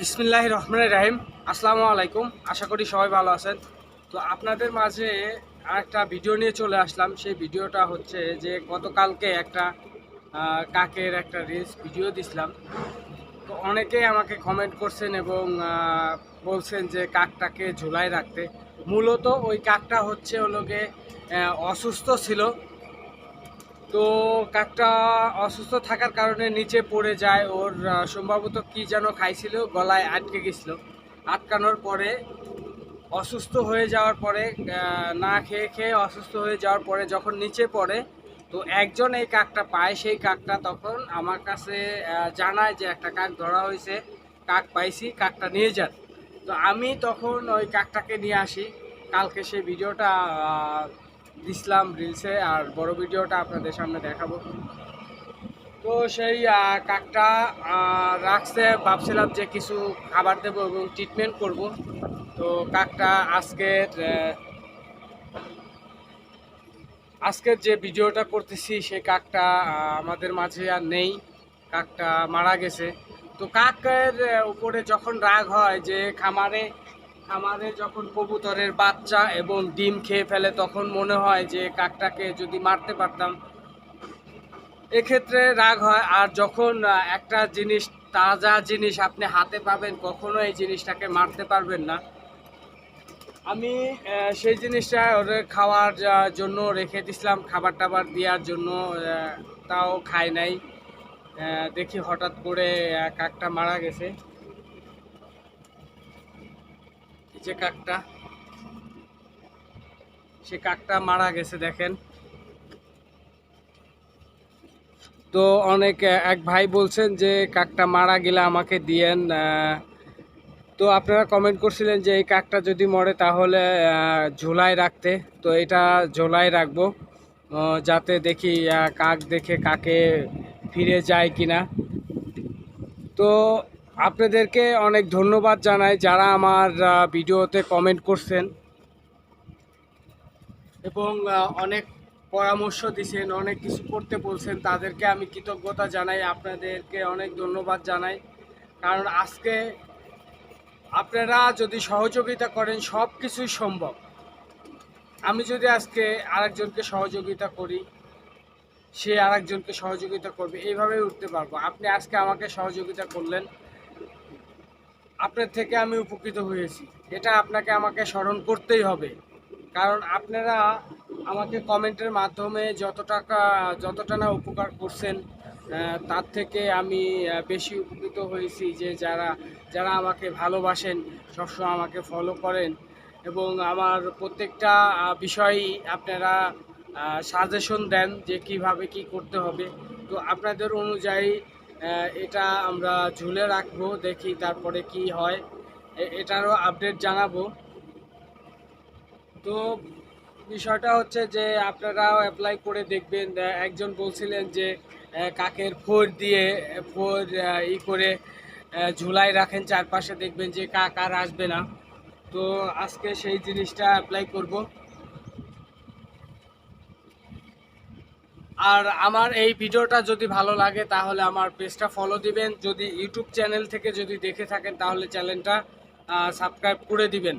বিসমিল্লাহির রহমানির রহিম। আসসালামু আলাইকুম। আশা করি সবাই ভালো আছেন। তো আপনাদের মাঝে একটা ভিডিও নিয়ে চলে আসলাম। সেই ভিডিওটা হচ্ছে যে গতকালকে একটা কাকের একটা রিলস ভিডিও দিছিলাম। তো অনেকেই আমাকে কমেন্ট করছেন এবং বলছেন যে কাকটাকে ঝুলায় রাখতে। মূলত ওই কাকটা হচ্ছে ওলোকে অসুস্থ ছিল। তো কাকটা অসুস্থ থাকার কারণে নিচে পড়ে যায়। ওর সম্ভবত কি যেন খাইছিল, গলায় আটকে গেছিল। আটকানোর পরে অসুস্থ হয়ে যাওয়ার পরে না খেয়ে খেয়ে অসুস্থ হয়ে যাওয়ার পরে যখন নিচে পড়ে, তো একজন এই কাকটা পায়। সেই কাকটা তখন আমার কাছে জানায় যে একটা কাক ধরা হয়েছে, কাক পাইছি, কাকটা নিয়ে যান। তো আমি তখন ওই কাকটাকে নিয়ে আসি। কালকে সেই ভিডিওটা দিছিলাম রিলসে, আর বড় ভিডিওটা আপনাদের সামনে দেখাবো। তো সেই কাকটা রাখছে, ভাবছিলাম যে কিছু খাবার দেবো এবং ট্রিটমেন্ট করব। তো কাকটা আজকের যে ভিডিওটা করতেছি সেই কাকটা আমাদের মাঝে আর নেই, কাকটা মারা গেছে। তো কাকের উপরে যখন রাগ হয় যে খামারে যখন কবুতরের বাচ্চা এবং ডিম খেয়ে ফেলে, তখন মনে হয় যে কাকটাকে যদি মারতে পারতাম। এক্ষেত্রে রাগ হয়। আর যখন একটা জিনিস, তাজা জিনিস আপনি হাতে পাবেন, কখনো এই জিনিসটাকে মারতে পারবেন না। আমি সেই জিনিসটা ওদের খাওয়ার জন্য রেখে দিছিলাম, খাবার টাবার দেওয়ার জন্য। তাও খায় নাই। দেখি হঠাৎ করে কাকটা মারা গেছে। এই যে কাকটা, সে কাকটা মারা গেছে দেখেন। তো অনেক এক ভাই বলছেন যে কাকটা মারা গেলে আমাকে দিয়েন। তো আপনারা কমেন্ট করছিলেন যে এই কাকটা যদি মরে তাহলে ঝোলায় রাখতে। তো এটা ঝোলায় রাখবো, যাতে দেখি কাক দেখে কাকে ফিরে যায় কিনা। তো আপনাদেরকে অনেক ধন্যবাদ জানাই যারা আমার ভিডিওতে কমেন্ট করছেন এবং অনেক পরামর্শ দিয়েছেন, অনেক কিছু করতে বলছেন। তাদেরকে আমি কৃতজ্ঞতা জানাই, আপনাদেরকে অনেক ধন্যবাদ জানাই। কারণ আজকে আপনারা যদি সহযোগিতা করেন সব কিছুই সম্ভব। আমি যদি আজকে আরেকজনকে সহযোগিতা করি, সে আরেকজনকে সহযোগিতা করবে, এইভাবেই উঠতে পারবো। আপনি আজকে আমাকে সহযোগিতা করলেন, আপনার থেকে আমি উপকৃত হয়েছি। এটা আপনাকে আমাকে স্মরণ করতেই হবে। কারণ আপনারা আমাকে কমেন্টের মাধ্যমে যতটা না উপকার করছেন, তার থেকে আমি বেশি উপকৃত হয়েছি। যে যারা যারা আমাকে ভালোবাসেন, সবসময় আমাকে ফলো করেন এবং আমার প্রত্যেকটা বিষয়ই আপনারা সাজেশন দেন যে কিভাবে কি করতে হবে। তো আপনাদের অনুযায়ী এটা আমরা ঝুলে রাখবো, দেখি তারপরে কি হয়, এটারও আপডেট জানাবো। তো বিষয়টা হচ্ছে যে আপনারাও অ্যাপ্লাই করে দেখবেন। একজন বলছিলেন যে কাকের ফোর দিয়ে ফোর করে ঝুলাই রাখেন চারপাশে, দেখবেন যে কাক আর আসবে না। তো আজকে সেই জিনিসটা অ্যাপ্লাই করব। আর আমার এই ভিডিওটা যদি ভালো লাগে তাহলে আমার পেজটা ফলো দিবেন। যদি ইউটিউব চ্যানেল থেকে যদি দেখে থাকেন তাহলে চ্যানেলটা সাবস্ক্রাইব করে দিবেন।